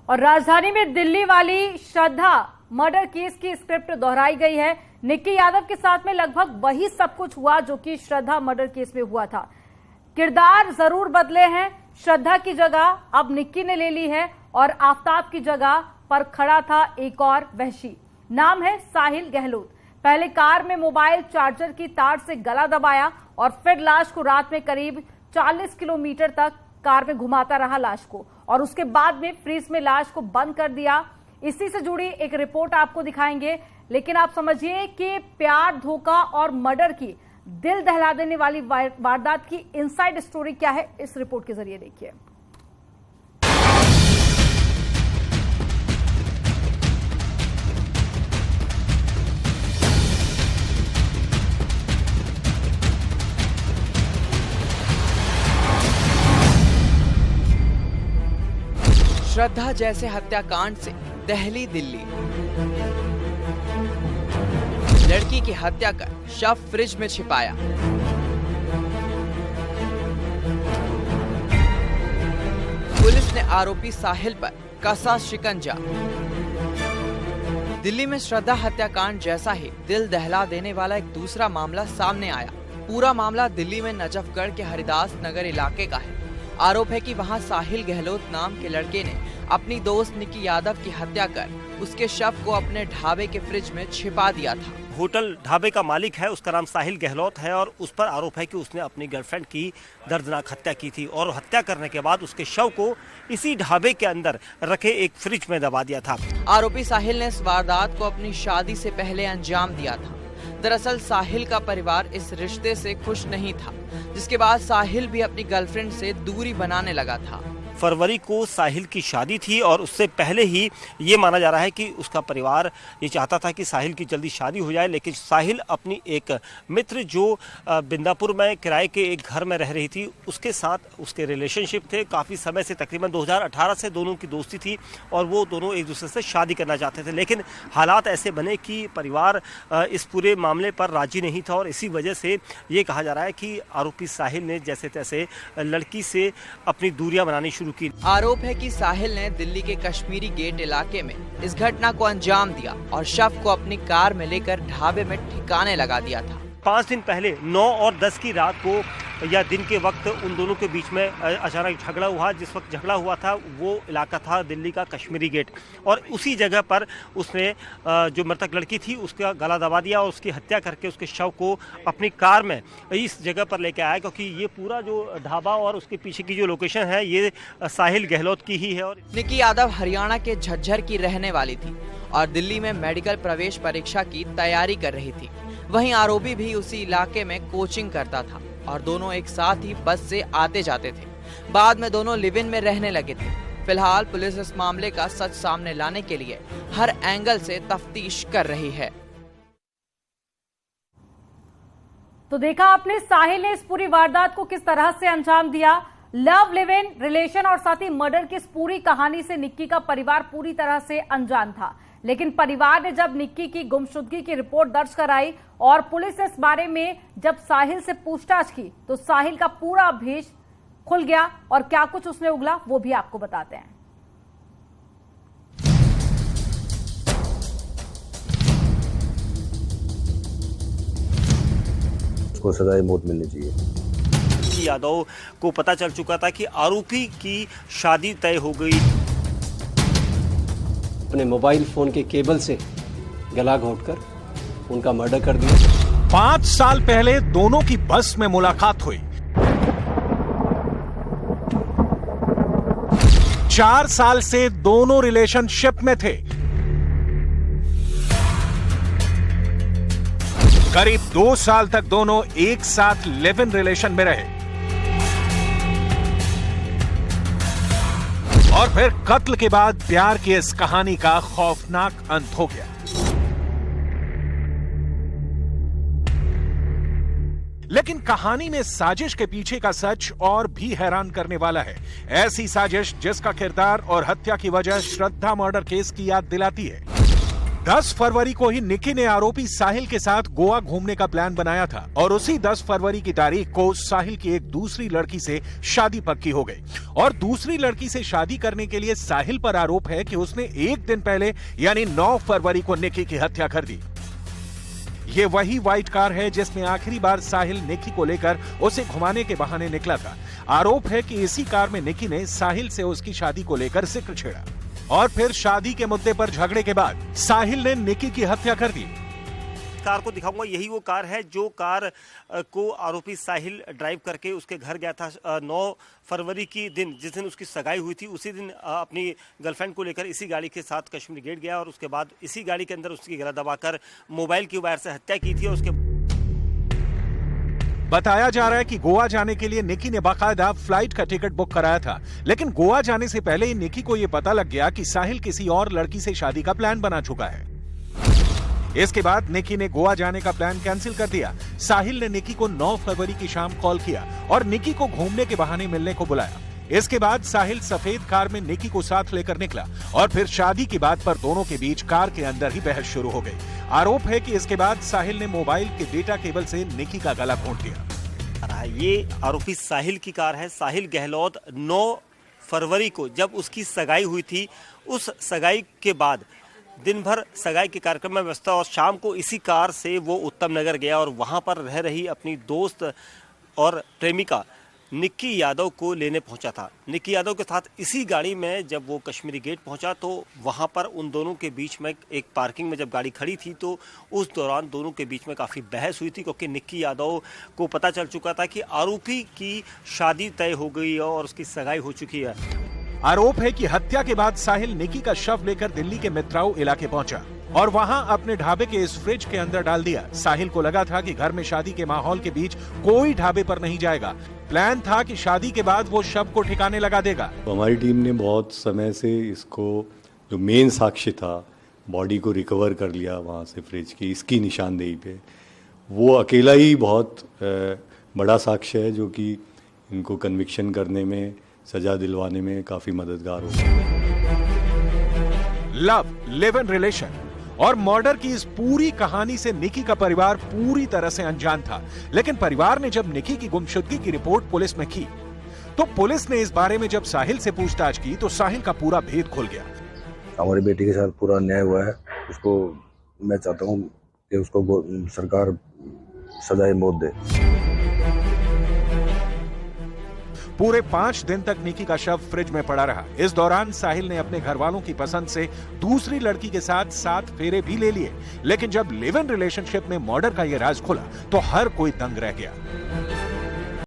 और राजधानी में दिल्ली वाली श्रद्धा मर्डर केस की स्क्रिप्ट दोहराई गई है। निक्की यादव के साथ में लगभग वही सब कुछ हुआ जो कि श्रद्धा मर्डर केस में हुआ था। किरदार जरूर बदले हैं, श्रद्धा की जगह अब निक्की ने ले ली है और आफताब की जगह पर खड़ा था एक और वहशी। नाम है साहिल गहलोत। पहले कार में मोबाइल चार्जर की तार से गला दबाया और फिर लाश को रात में करीब 40 किलोमीटर तक कार में घुमाता रहा लाश को, और उसके बाद में फ्रीज में लाश को बंद कर दिया। इसी से जुड़ी एक रिपोर्ट आपको दिखाएंगे, लेकिन आप समझिए कि प्यार, धोखा और मर्डर की दिल दहला देने वाली वारदात की इनसाइड स्टोरी क्या है, इस रिपोर्ट के जरिए देखिए। श्रद्धा जैसे हत्याकांड से दहली दिल्ली। लड़की की हत्या कर शव फ्रिज में छिपाया। पुलिस ने आरोपी साहिल पर कसा शिकंजा। दिल्ली में श्रद्धा हत्याकांड जैसा ही दिल दहला देने वाला एक दूसरा मामला सामने आया। पूरा मामला दिल्ली में नजफगढ़ के हरिदास नगर इलाके का है। आरोप है कि वहां साहिल गहलोत नाम के लड़के ने अपनी दोस्त निक्की यादव की हत्या कर उसके शव को अपने ढाबे के फ्रिज में छिपा दिया था। होटल ढाबे का मालिक है, उसका नाम साहिल गहलोत है और उस पर आरोप है कि उसने अपनी गर्लफ्रेंड की दर्दनाक हत्या की थी और हत्या करने के बाद उसके शव को इसी ढाबे के अंदर रखे एक फ्रिज में दबा दिया था। आरोपी साहिल ने इस वारदात को अपनी शादी से पहले अंजाम दिया था। दरअसल साहिल का परिवार इस रिश्ते से खुश नहीं था, जिसके बाद साहिल भी अपनी गर्लफ्रेंड से दूरी बनाने लगा था। फरवरी को साहिल की शादी थी और उससे पहले ही ये माना जा रहा है कि उसका परिवार ये चाहता था कि साहिल की जल्दी शादी हो जाए, लेकिन साहिल अपनी एक मित्र जो बिंदापुर में किराए के एक घर में रह रही थी उसके साथ उसके रिलेशनशिप थे काफ़ी समय से। तकरीबन 2018 से दोनों की दोस्ती थी और वो दोनों एक दूसरे से शादी करना चाहते थे, लेकिन हालात ऐसे बने कि परिवार इस पूरे मामले पर राजी नहीं था और इसी वजह से ये कहा जा रहा है कि आरोपी साहिल ने जैसे तैसे लड़की से अपनी दूरियां बनानी शुरू की। आरोप है कि साहिल ने दिल्ली के कश्मीरी गेट इलाके में इस घटना को अंजाम दिया और शव को अपनी कार में लेकर ढाबे में ठिकाने लगा दिया था। 5 दिन पहले 9 और 10 की रात को या दिन के वक्त उन दोनों के बीच में अचानक झगड़ा हुआ। जिस वक्त झगड़ा हुआ था वो इलाका था दिल्ली का कश्मीरी गेट और उसी जगह पर उसने जो मृतक लड़की थी उसका गला दबा दिया और उसकी हत्या करके उसके शव को अपनी कार में इस जगह पर लेके आया, क्योंकि ये पूरा जो ढाबा और उसके पीछे की जो लोकेशन है ये साहिल गहलोत की ही है। और निक्की यादव हरियाणा के झज्जर की रहने वाली थी और दिल्ली में मेडिकल प्रवेश परीक्षा की तैयारी कर रही थी। वहीं आरोपी भी उसी इलाके में कोचिंग करता था और दोनों एक साथ ही बस से आते जाते थे। बाद में दोनों लिव इन में रहने लगे थे। फिलहाल पुलिस इस मामले का सच सामने लाने के लिए हर एंगल से तफ्तीश कर रही है। तो देखा आपने साहिल ने इस पूरी वारदात को किस तरह से अंजाम दिया। लव, लिव इन, रिलेशन और साथ ही मर्डर की इस पूरी कहानी से निक्की का परिवार पूरी तरह से अनजान था, लेकिन परिवार ने जब निक्की की गुमशुदगी की रिपोर्ट दर्ज कराई और पुलिस ने इस बारे में जब साहिल से पूछताछ की तो साहिल का पूरा भेष खुल गया और क्या कुछ उसने उगला वो भी आपको बताते हैं। उसको सजाए मौत मिलनी चाहिए। यादव को पता चल चुका था कि आरोपी की शादी तय हो गई। अपने मोबाइल फोन के केबल से गला घोंटकर उनका मर्डर कर दिया। 5 साल पहले दोनों की बस में मुलाकात हुई। 4 साल से दोनों रिलेशनशिप में थे। करीब 2 साल तक दोनों एक साथ लिव इन रिलेशन में रहे और फिर कत्ल के बाद प्यार की इस कहानी का खौफनाक अंत हो गया। लेकिन कहानी में साजिश के पीछे का सच और भी हैरान करने वाला है। ऐसी साजिश जिसका किरदार और हत्या की वजह श्रद्धा मर्डर केस की याद दिलाती है। 10 फरवरी को ही निकी ने आरोपी साहिल के साथ गोवा घूमने का प्लान बनाया था और उसी 10 फरवरी की तारीख को साहिल की एक दूसरी लड़की से शादी पक्की हो गई और दूसरी लड़की से शादी करने के लिए साहिल पर आरोप है कि उसने एक दिन पहले यानी 9 फरवरी को निकी की हत्या कर दी। ये वही व्हाइट कार है जिसमें आखिरी बार साहिल निकी को लेकर उसे घुमाने के बहाने निकला था। आरोप है कि इसी कार में निकी ने साहिल से उसकी शादी को लेकर जिक्र छेड़ा और फिर शादी के मुद्दे पर झगड़े के बाद साहिल ने निकी की हत्या कर दी। कार को दिखाऊंगा, यही वो कार है जो कार को आरोपी साहिल ड्राइव करके उसके घर गया था 9 फरवरी की दिन, जिस दिन उसकी सगाई हुई थी। उसी दिन अपनी गर्लफ्रेंड को लेकर इसी गाड़ी के साथ कश्मीरी गेट गया और उसके बाद इसी गाड़ी के अंदर उसकी गला दबाकर मोबाइल की वायर से हत्या की थी। और उसके बताया जा रहा है कि गोवा जाने के लिए निकी ने बाकायदा फ्लाइट का टिकट बुक कराया था, लेकिन गोवा जाने से पहले ही निकी को यह पता लग गया कि साहिल किसी और लड़की से शादी का प्लान बना चुका है। इसके बाद निकी ने गोवा जाने का प्लान कैंसिल कर दिया। साहिल ने निकी को 9 फरवरी की शाम कॉल किया और निकी को घूमने के बहाने मिलने को बुलाया। इसके बाद साहिल सफेद कार में निकी को साथ लेकर निकला और फिर शादी की बात पर दोनों के बीच कार के अंदर ही बहस शुरू हो गई। आरोप है कि इसके बाद साहिल ने मोबाइल के डेटा केबल से निकी का गला घोंट दिया। ये आरोपी साहिल की कार है। साहिल गहलोत 9 फरवरी को जब उसकी सगाई हुई थी, उस सगाई के बाद दिन भर सगाई के कार्यक्रम में व्यस्त था और शाम को इसी कार से वो उत्तम नगर गया और वहां पर रह रही अपनी दोस्त और प्रेमिका निक्की यादव को लेने पहुंचा था। निक्की यादव के साथ इसी गाड़ी में जब वो कश्मीरी गेट पहुंचा तो वहां पर उन दोनों के बीच में एक पार्किंग में जब गाड़ी खड़ी थी तो उस दौरान दोनों के बीच में काफ़ी बहस हुई थी, क्योंकि निक्की यादव को पता चल चुका था कि आरोपी की शादी तय हो गई है और उसकी सगाई हो चुकी है। आरोप है कि हत्या के बाद साहिल निकी का शव लेकर दिल्ली के मित्राऊ इलाके पहुंचा और वहां अपने ढाबे के इस फ्रिज के अंदर डाल दिया। साहिल को लगा था कि घर में शादी के माहौल के बीच कोई ढाबे पर नहीं जाएगा। प्लान था कि शादी के बाद वो शव को ठिकाने लगा देगा। तो हमारी टीम ने बहुत समय से इसको, जो मेन साक्ष्य था, बॉडी को रिकवर कर लिया वहाँ से फ्रिज की, इसकी निशानदेही पे। वो अकेला ही बहुत बड़ा साक्ष्य है जो कि इनको कन्विक्शन करने में, सजा दिलवाने में काफी मददगार होगा। लव, लिव इन रिलेशन और मर्डर की इस पूरी कहानी से निकी का परिवार पूरी तरह से अनजान था, लेकिन परिवार ने जब निकी की गुमशुदगी की रिपोर्ट पुलिस में की तो पुलिस ने इस बारे में जब साहिल से पूछताछ की तो साहिल का पूरा भेद खुल गया। हमारी बेटी के साथ पूरा अन्याय हुआ है, उसको मैं चाहता हूँ कि उसको सरकार सजाए मौत दे। पूरे 5 दिन तक निकी का शव फ्रिज में पड़ा रहा। इस दौरान साहिल ने अपने घर वालों की पसंद से दूसरी लड़की के साथ 7 फेरे भी ले लिए, लेकिन जब लिव इन रिलेशनशिप में मर्डर का यह राज खुला तो हर कोई दंग रह गया।